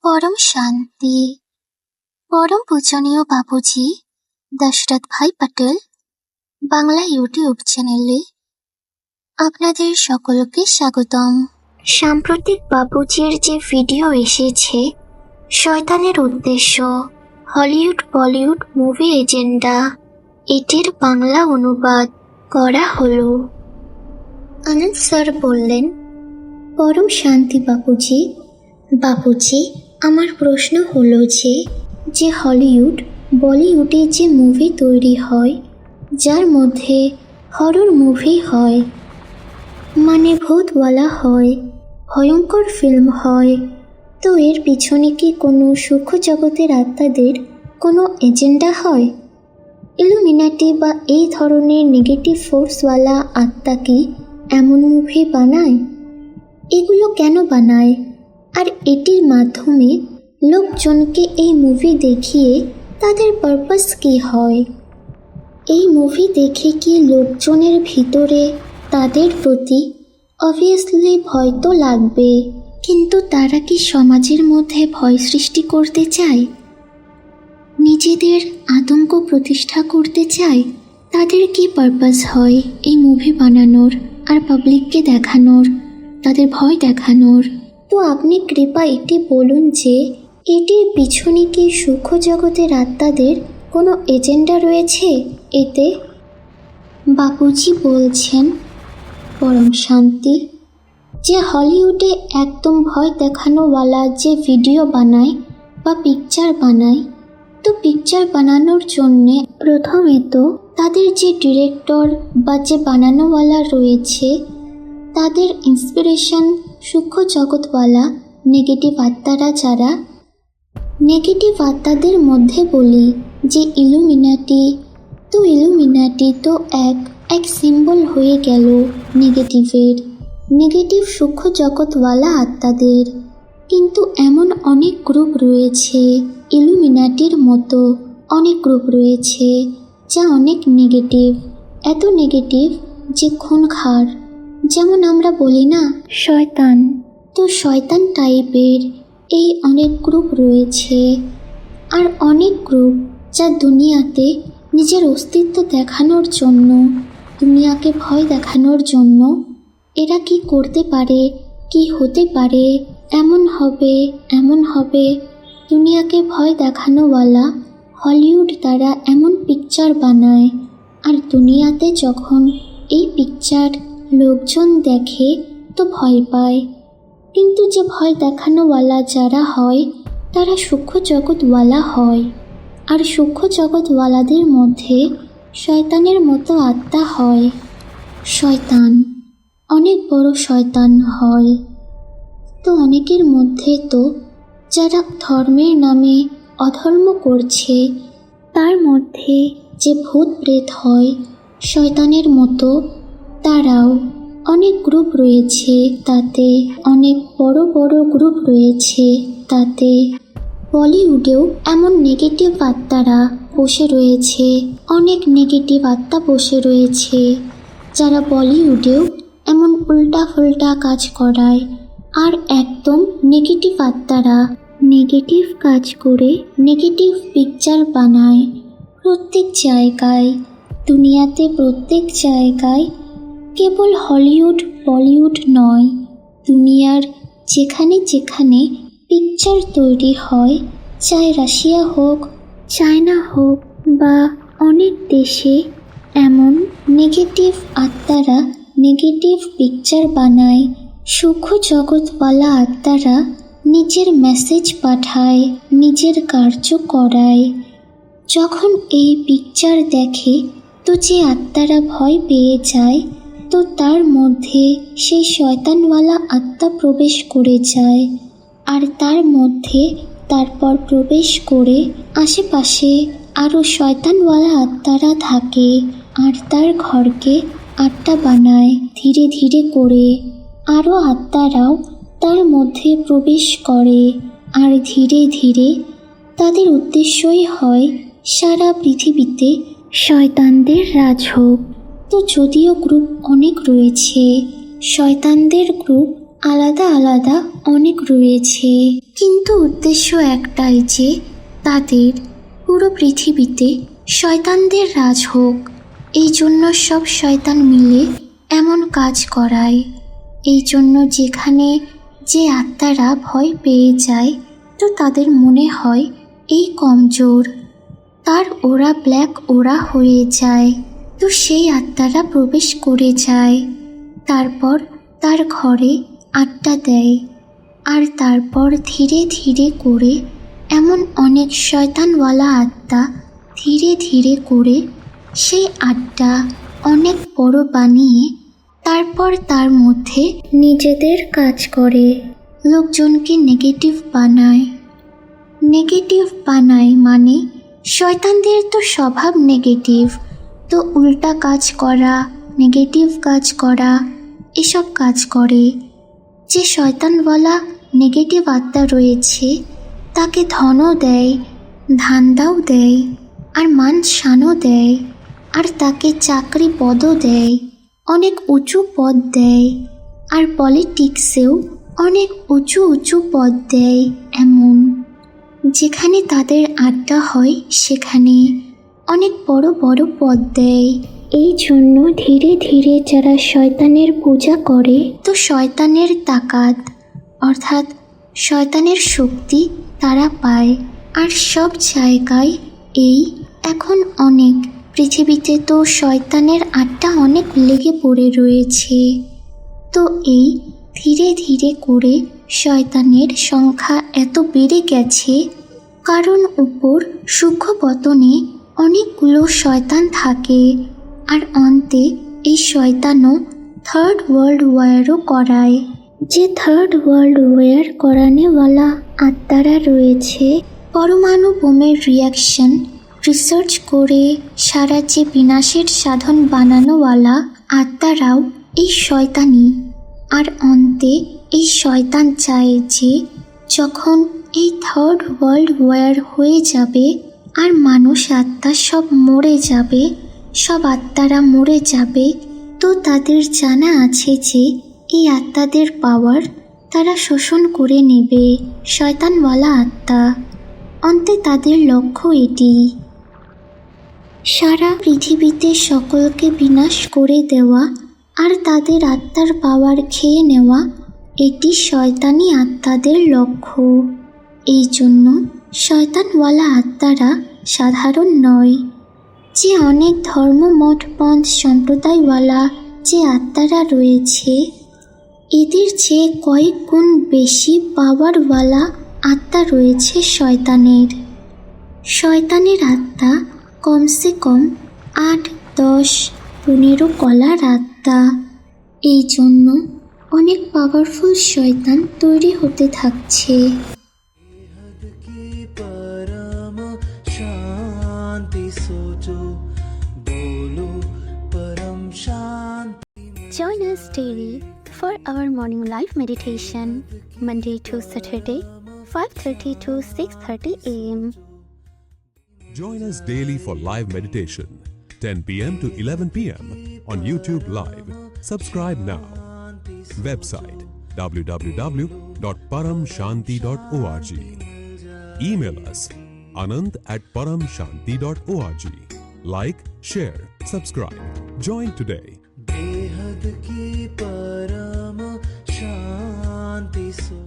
পরম শান্তি, পরম পূজনীয় বাপুজি দশরথ ভাই পটেল বাংলা ইউটিউব চ্যানেলে আপনাদের সকলকে স্বাগতম। সাম্প্রতিক বাপুজির যে ভিডিও এসেছে, শয়তানের উদ্দেশ্য হলিউড বলিউড মুভি এজেন্ডা, এটির বাংলা অনুবাদ করা হলো। আনন্দ স্যার বললেন, পরম শান্তি বাপুজি, আমার প্রশ্ন হলো যে হলিউড বলিউডে যে মুভি তৈরি হয়, যার মধ্যে হরর মুভি হয়, মানে ভূতওয়ালা হয়, ভয়ঙ্কর ফিল্ম হয়, তো এর পিছনে কি কোনো সূক্ষ্ম জগতের আত্মাদের কোনো এজেন্ডা হয়? ইলুমিনাটি বা এই ধরনের নেগেটিভ ফোর্সওয়ালা আত্মা কি এমন মুভি বানায়? এগুলো কেন বানায়? আর এটির মাধ্যমে লোকজনকে এই মুভি দেখিয়ে তাদের পারপাস কী হয়? এই মুভি দেখে কি লোকজনের ভিতরে তাদের প্রতি অবভিয়াসলি ভয় তো লাগবে, কিন্তু তারা কি সমাজের মধ্যে ভয় সৃষ্টি করতে চায়? নিজেদের আতঙ্ক প্রতিষ্ঠা করতে চায়? তাদের কি পারপাস হয় এই মুভি বানানোর আর পাবলিককে দেখানোর, তাদের ভয় দেখানোর? তো আপনি কৃপা এটি বলুন যে এটির পিছনে কি সূক্ষ্ম জগতের আত্মাদের কোনো এজেন্ডা রয়েছে এতে? বাপুজি বলছেন, পরম শান্তি, যে হলিউডে একদম ভয় দেখানোওয়ালা যে ভিডিও বানায় বা পিকচার বানায়, তো পিকচার বানানোর জন্যে প্রথমে তো তাদের যে ডিরেক্টর বা যে বানানোওয়ালা রয়েছে তাদের ইন্সপিরেশন সূক্ষ্ম জগৎওয়ালা নেগেটিভ আত্মারা, যারা নেগেটিভ আত্মাদের মধ্যে বলি যে ইলুমিনাটি তো এক সিম্বল হয়ে গেল নেগেটিভ সূক্ষ্ম জগৎওয়ালা আত্মাদের। কিন্তু এমন অনেক গ্রুপ রয়েছে, ইলুমিনাটির মতো অনেক গ্রুপ রয়েছে যা অনেক নেগেটিভ, এত নেগেটিভ যে খুনখার, যেমন আমরা বলি না শয়তান, তো শয়তান টাইপের এই অনেক গ্রুপ রয়েছে। আর অনেক গ্রুপ যা দুনিয়াতে নিজের অস্তিত্ব দেখানোর জন্য, দুনিয়াকে ভয় দেখানোর জন্য এরা কি করতে পারে, কি হতে পারে, এমন হবে, দুনিয়াকে ভয় দেখানোওয়ালা হলিউড তারা এমন পিকচার বানায়। আর দুনিয়াতে যখন এই পিকচার লোকজন দেখে তো ভয় পায়, কিন্তু যে ভয় দেখানোওয়ালা যারা হয় তারা সূক্ষ্ম জগৎওয়ালা হয়। আর সূক্ষ্ম জগৎওয়ালাদের মধ্যে শয়তানের মতো আত্মা হয়, শয়তান, অনেক বড় শয়তান হয়। তো অনেকের মধ্যে তো যারা ধর্মের নামে অধর্ম করছে, তার মধ্যে যে ভূত প্রেত হয় শয়তানের মতো, তারাও অনেক গ্রুপ রয়েছে, তাতে অনেক বড় বড় গ্রুপ রয়েছে। তাতে বলিউডেও এমন নেগেটিভ আত্মারা বসে রয়েছে, অনেক নেগেটিভ আত্মা বসে রয়েছে, যারা বলিউডেও এমন উল্টা ফুল্টা কাজ করায়। আর একদম নেগেটিভ আত্মারা নেগেটিভ কাজ করে নেগেটিভ পিকচার বানায় প্রত্যেক জায়গায়, দুনিয়াতে প্রত্যেক জায়গায়, কেবল হলিউড বলিউড নয়, দুনিয়ার যেখানে যেখানে পিকচার তৈরি হয়, চাই রাশিয়া হোক, চায়না হোক বা অনেক দেশে, এমন নেগেটিভ আত্মারা নেগেটিভ পিকচার বানায়। সূক্ষ্ম জগৎওয়ালা আত্মারা নিজের মেসেজ পাঠায়, নিজের কার্য করায়। যখন এই পিকচার দেখে তো যে আত্মারা ভয় পেয়ে যায়, তো তার মধ্যে সেই শয়তানওয়ালা আত্মা প্রবেশ করে যায়। আর তার মধ্যে তারপর প্রবেশ করে আশেপাশে আরও শয়তানওয়ালা আত্মারা থাকে, আর তার ঘরকে আটটা বানায় ধীরে ধীরে করে। আরও আত্মারাও তার মধ্যে প্রবেশ করে, আর ধীরে ধীরে তাদের উদ্দেশ্যই হয় সারা পৃথিবীতে শয়তানদের রাজ হোক। তো যদিও গ্রুপ অনেক রয়েছে, শয়তানদের গ্রুপ আলাদা আলাদা অনেক রয়েছে, কিন্তু উদ্দেশ্য একটাই যে তাদের পুরো পৃথিবীতে শয়তানদের রাজ হোক। এই জন্য সব শয়তান মিলে এমন কাজ করায়। এই জন্য যেখানে যে আত্মারা ভয় পেয়ে যায়, তো তাদের মনে হয় এই কমজোর, তার ওরা ব্ল্যাক ওরা হয়ে যায়, তো সেই আত্মারা প্রবেশ করে যায়, তারপর তার ঘরে আড্ডা দেয়। আর তারপর ধীরে ধীরে করে এমন অনেক শয়তানওয়ালা আত্মা ধীরে ধীরে করে সেই আড্ডা অনেক বড় বানিয়ে তারপর তার মধ্যে নিজেদের কাজ করে, লোকজনকে নেগেটিভ বানায়। নেগেটিভ বানায় মানে শয়তানদের তো স্বভাব নেগেটিভ, তো উল্টা কাজ করা, নেগেটিভ কাজ করা, এসব কাজ করে। যে শয়তানওয়ালা নেগেটিভ আত্মা রয়েছে তাকে ধনও দেয়, ধান্দাও দেয়, আর মান শানও দেয়, আর তাকে চাকরি পদও দেয়, অনেক উঁচু পদ দেয়, আর পলিটিক্সেও অনেক উঁচু উঁচু পদ দেয়। এমন যেখানে তাদের আড্ডা হয় সেখানে অনেক বড় বড় পদ দেয়। এই জন্য ধীরে ধীরে যারা শয়তানের পূজা করে, তো শয়তানের তাকাত অর্থাৎ শয়তানের শক্তি তারা পায়। আর সব জায়গায় এই এখন অনেক পৃথিবীতে তো শয়তানের আড্ডা অনেক লেগে পড়ে রয়েছে। তো এই ধীরে ধীরে করে শয়তানের সংখ্যা এত বেড়ে গেছে, কারণ উপর সূক্ষ্ম পতনে অনেকগুলো শয়তান থাকে। আর অন্তে এই শয়তানও থার্ড ওয়ার্ল্ড ওয়ারও করায়। যে থার্ড ওয়ার্ল্ড ওয়ার করানেওয়ালা আত্মারা রয়েছে, পরমাণু বোমের রিয়াকশন রিসার্চ করে সারা যে বিনাশের সাধন বানানোওয়ালা আত্মারাও এই শয়তানি। আর অন্তে এই শয়তান চায় যে যখন এই থার্ড ওয়ার্ল্ড ওয়ার হয়ে যাবে আর মানুষ আত্মা সব মরে যাবে, সব আত্মারা মরে যাবে, তো তাদের জানা আছে যে এই আত্মাদের পাওয়ার তারা শোষণ করে নেবে শয়তানওয়ালা আত্মা। অন্তে তাদের লক্ষ্য এটি, সারা পৃথিবীতে সকলকে বিনাশ করে দেওয়া আর তাদের আত্মার পাওয়ার খেয়ে নেওয়া। এটি শয়তানি আত্মাদের লক্ষ্য। এই জন্য শয়তানওয়ালা আত্মারা সাধারণ নয়। যে অনেক ধর্ম মঠ পন্থ সম্প্রদায়ওয়ালা যে আত্মারা রয়েছে, এদের চেয়ে কয়েক গুণ বেশি পাওয়ারওয়ালা আত্মা রয়েছে শয়তানের। শয়তানের আত্মা কমসে কম 8, 10, 15 কলার আত্মা। এই জন্য অনেক পাওয়ারফুল শয়তান তৈরি হতে থাকছে। Join us daily for our morning live meditation, Monday to Saturday, 5:30 to 6:30 a.m. Join us daily for live meditation, 10 p.m. to 11 p.m. on YouTube Live. Subscribe now. Website www.paramshanti.org. Email us anand@paramshanti.org. Like, share, subscribe. Join today. बेहद की परम शांति सो